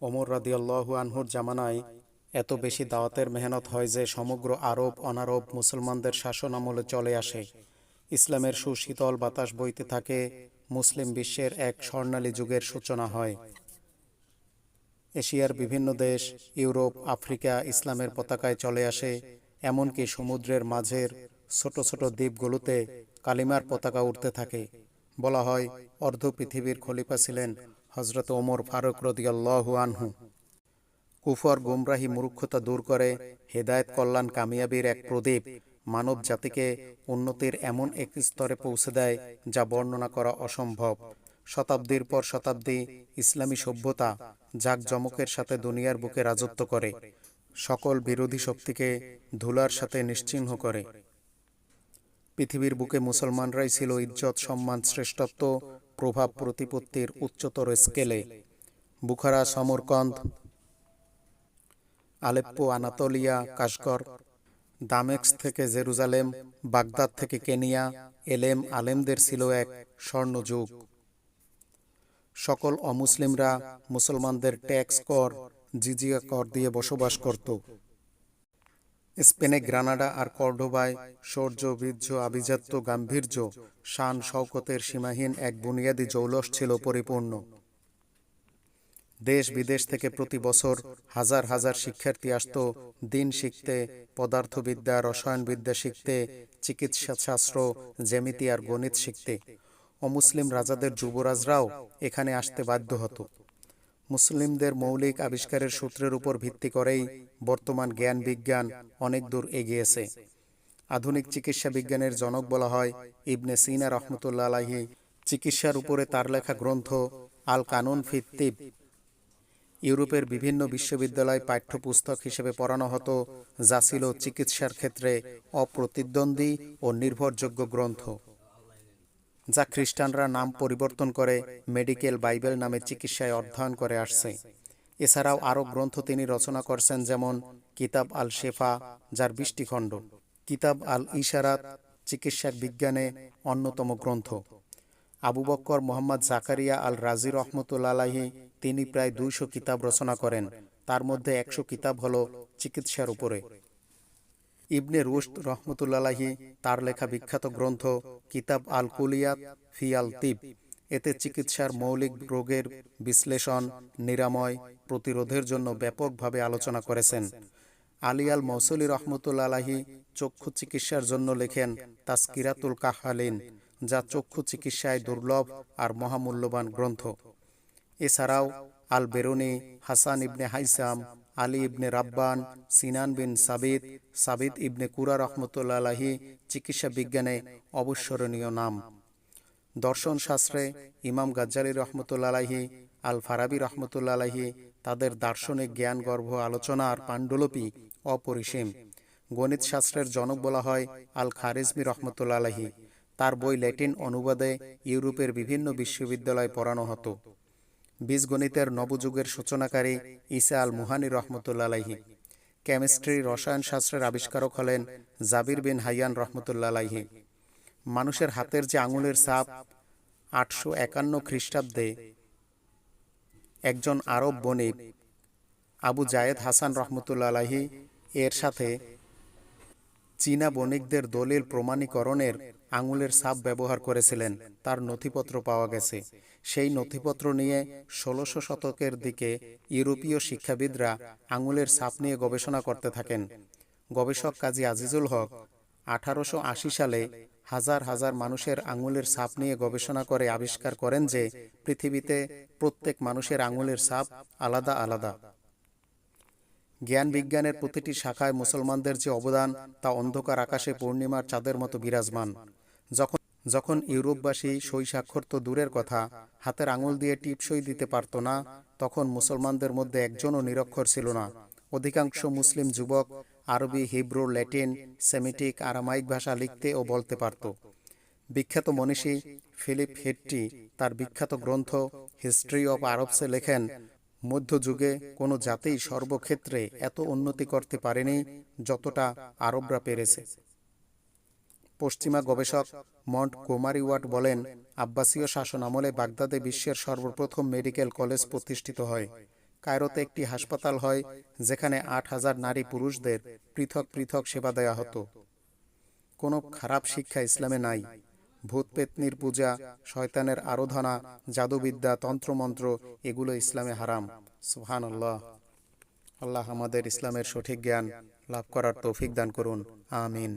ওমর রাদিয়াল্লাহু আনহুর জামানায় এত বেশি দাওয়াতের মেহনত হয় যে সমগ্র আরব অনারব মুসলমানদের শাসন আমলে চলে আসে। ইসলামের সুশীতল বাতাস বইতে থাকে। মুসলিম বিশ্বের এক স্বর্ণালী যুগের সূচনা হয়। এশিয়ার বিভিন্ন দেশ, ইউরোপ, আফ্রিকা ইসলামের পতাকায় চলে আসে। এমনকি সমুদ্রের মাঝের ছোট ছোট দ্বীপগুলোতে কালিমার পতাকা উঠতে থাকে। বলা হয় অর্ধ পৃথিবীর খলিফা ছিলেন হযরত ওমর ফারুক রাদিয়াল্লাহু আনহু। কুফর গুমরাহি মূর্খতা দূর করে হেদায়েত কল্যাণ কামিয়াবির এক প্রদীপ মানব জাতিকে উন্নতির এমন এক স্তরে পৌঁছে দেয় যা বর্ণনা করা অসম্ভব। শতাব্দীর পর শতাব্দী ইসলামী সভ্যতা জাঁকজমকের সাথে দুনিয়ার বুকে রাজত্ব করে, সকল বিরোধী শক্তিকে ধুলার সাথে নিশ্চিহ্ন করে। পৃথিবীর বুকে মুসলমানরাই ছিল ইজ্জত, সম্মান, শ্রেষ্ঠত্ব, প্রভাব প্রতিপত্তির উচ্চতর স্কেলে। Bukhara, Samarkand, Aleppo, Anatolia, Kashgar, Damascus থেকে জেরুজালেম, বাগদাদ থেকে কেনিয়া, এলেম আলেমদের ছিল এক স্বর্ণযুগ। সকল অমুসলিমরা মুসলমানদের ট্যাক্স কর, জিজিয়া কর দিয়ে বসবাস করত। স্পেনে গ্রানাডা আর কর্ডোবায় শৌর্য, বীর্য, আভিজাত্য, গাম্ভীর্য, শান শওকতের সীমাহীন এক বুনিয়াদী জৌলস ছিল পরিপূর্ণ। দেশ বিদেশ থেকে প্রতি বছর হাজার হাজার শিক্ষার্থী আসত দিন শিখতে, পদার্থবিদ্যা, রসায়নবিদ্যা শিখতে, চিকিৎসা শাস্ত্র, জ্যামিতি আর গণিত শিখতে। অমুসলিম রাজাদের যুবরাজরাও এখানে আসতে বাধ্য হতো। মুসলিমদের মৌলিক আবিষ্কারের সূত্রের উপর ভিত্তি করেই বর্তমান জ্ঞান বিজ্ঞান অনেক দূর এগিয়েছে। আধুনিক চিকিৎসা বিজ্ঞানের জনক বলা হয় ইবনে সিনা রহমতুল্লাহ আলাইহি। চিকিৎসার উপরে তার লেখা গ্রন্থ আল কানুন ফি তিব ইউরোপের বিভিন্ন বিশ্ববিদ্যালয় পাঠ্যপুস্তক হিসেবে পড়ানো হতো, যা ছিল চিকিৎসার ক্ষেত্রে অপ্রতিদ্বন্দ্বী ও নির্ভরযোগ্য গ্রন্থ, যা খ্রিস্টানরা নাম পরিবর্তন করে মেডিকেল বাইবেল নামে চিকিৎসায় অধ্যয়ন করে আসছে। এছাড়াও আরও গ্রন্থ তিনি রচনা করছেন, যেমন কিতাব আল শেফা, যার 20টি খণ্ড, কিতাব আল ইশারাত চিকিৎসা বিজ্ঞানে অন্যতম গ্রন্থ। আবু বক্কর মোহাম্মদ জাকারিয়া আল রাজি রহমতুল্লাহ আলাইহি তিনি প্রায় 200 কিতাব রচনা করেন। তার মধ্যে 100 কিতাব হল চিকিৎসার উপরে। ইবনে রুশদ রহমতুল্লাহ আলাইহি তার লেখা বিখ্যাত গ্রন্থ কিতাব আল কুলিয়াত ফি আল তিব, এতে চিকিৎসার মৌলিক রোগের বিশ্লেষণ, নিরাময়, প্রতিরোধের জন্য ব্যাপকভাবে আলোচনা করেছেন। আলী আল মৌসুলি রহমতুল্লাহ আলাইহি চক্ষু চিকিৎসার জন্য লেখেন তাসকিরাতুল কাহ্হালিন, যা চক্ষু চিকিৎসায় দুর্লভ আর মহামূল্যবান গ্রন্থ। এছাড়াও আল বেরুনি, হাসান ইবনে হাইসাম, আলী ইবনে রাব্বান, সিনান বিন সাবিত, সাবিত ইবনে কুরা রহমতুল্লাহ আলাইহি চিকিৎসা বিজ্ঞানে অবিস্মরণীয় নাম। দর্শন শাস্ত্রে ইমাম গাজ্জালী রহমতুল্লাহ আলাইহি, আল ফারাবি রহমতুল্লাহ আলাইহি তাদের দার্শনিক জ্ঞান গর্ভ আলোচনার পাণ্ডুলিপি অপরিসীম। গণিত শাস্ত্রের জনক বলা হয় আল খারিজমি রহমতুল্লাহ আলাইহি। তার বই ল্যাটিন অনুবাদে ইউরোপের বিভিন্ন বিশ্ববিদ্যালয়ে পড়ানো হতো। বীজগণিতের নবযুগের সূচনাকারী ঈসা আল মুহানি রহমতুল্লাহ আলাইহি। কেমিস্ট্রি, রসায়ন শাস্ত্রের আবিষ্কারক হলেন জাবির বিন হাইয়ান রহমতুল্লাহ আলাইহি। মানুষের হাতের যে আঙুলের ছাপ 851 খ্রিস্টাব্দে একজন আরব বণিক আবু জায়েদ হাসান রহমতুল্লাহ আলাইহি এর সাথে চীনা বণিকদের দলিল প্রমাণীকরণের আঙুলের ছাপ ব্যবহার করেছিলেন, তার নথিপত্র পাওয়া গেছে। সেই নথিপত্র নিয়ে 1600 শতকের দিকে ইউরোপীয় শিক্ষাবিদরা আঙুলের ছাপ নিয়ে গবেষণা করতে থাকেন। গবেষক কাজী আজিজুল হক 1880 সালে হাজার হাজার মানুষের আঙুলের ছাপ নিয়ে গবেষণা করে আবিষ্কার করেন যে পৃথিবীতে প্রত্যেক মানুষের আঙুলের ছাপ আলাদা আলাদা। জ্ঞান বিজ্ঞানের প্রতিটি শাখায় মুসলমানদের যে অবদান তা অন্ধকার আকাশে পূর্ণিমার চাঁদের মতো বিরাজমান। যখন ইউরোপবাসী সই স্বাক্ষর তো দূরের কথা, হাতের আঙুল দিয়ে টিপসই দিতে পারত না, তখন মুসলমানদের মধ্যে একজনও নিরক্ষর ছিল না। অধিকাংশ মুসলিম যুবক আরবি, হিব্রু, ল্যাটিন, সেমিটিক, আরামাইক ভাষা লিখতে ও বলতে পারত। বিখ্যাত মনীষী ফিলিপ হেট্টি তার বিখ্যাত গ্রন্থ হিস্ট্রি অব আরবসে লেখেন, মধ্যযুগে কোনো জাতিই সর্বক্ষেত্রে এত উন্নতি করতে পারেনি যতটা আরবরা পেরেছে। পশ্চিমা গবেষক মন্ট গোমারি ওয়াট বলেন, আব্বাসীয় শাসন আমলে বাগদাদে বিশ্বের সর্বপ্রথম মেডিকেল কলেজ প্রতিষ্ঠিত হয়। কায়রোতে একটি হাসপাতাল হয় যেখানে 8,000 নারী পুরুষদের পৃথক পৃথক সেবা দেয়া হতো। কোনো খারাপ শিক্ষা ইসলামে নাই। ভূত পেতনির পূজা, শয়তানের আরাধনা, জাদুবিদ্যা, তন্ত্রমন্ত্র এগুলো ইসলামে হারাম। সুবহানাল্লাহ। আল্লাহ আমাদের ইসলামের সঠিক জ্ঞান লাভ করার তৌফিক দান করুন। আমিন।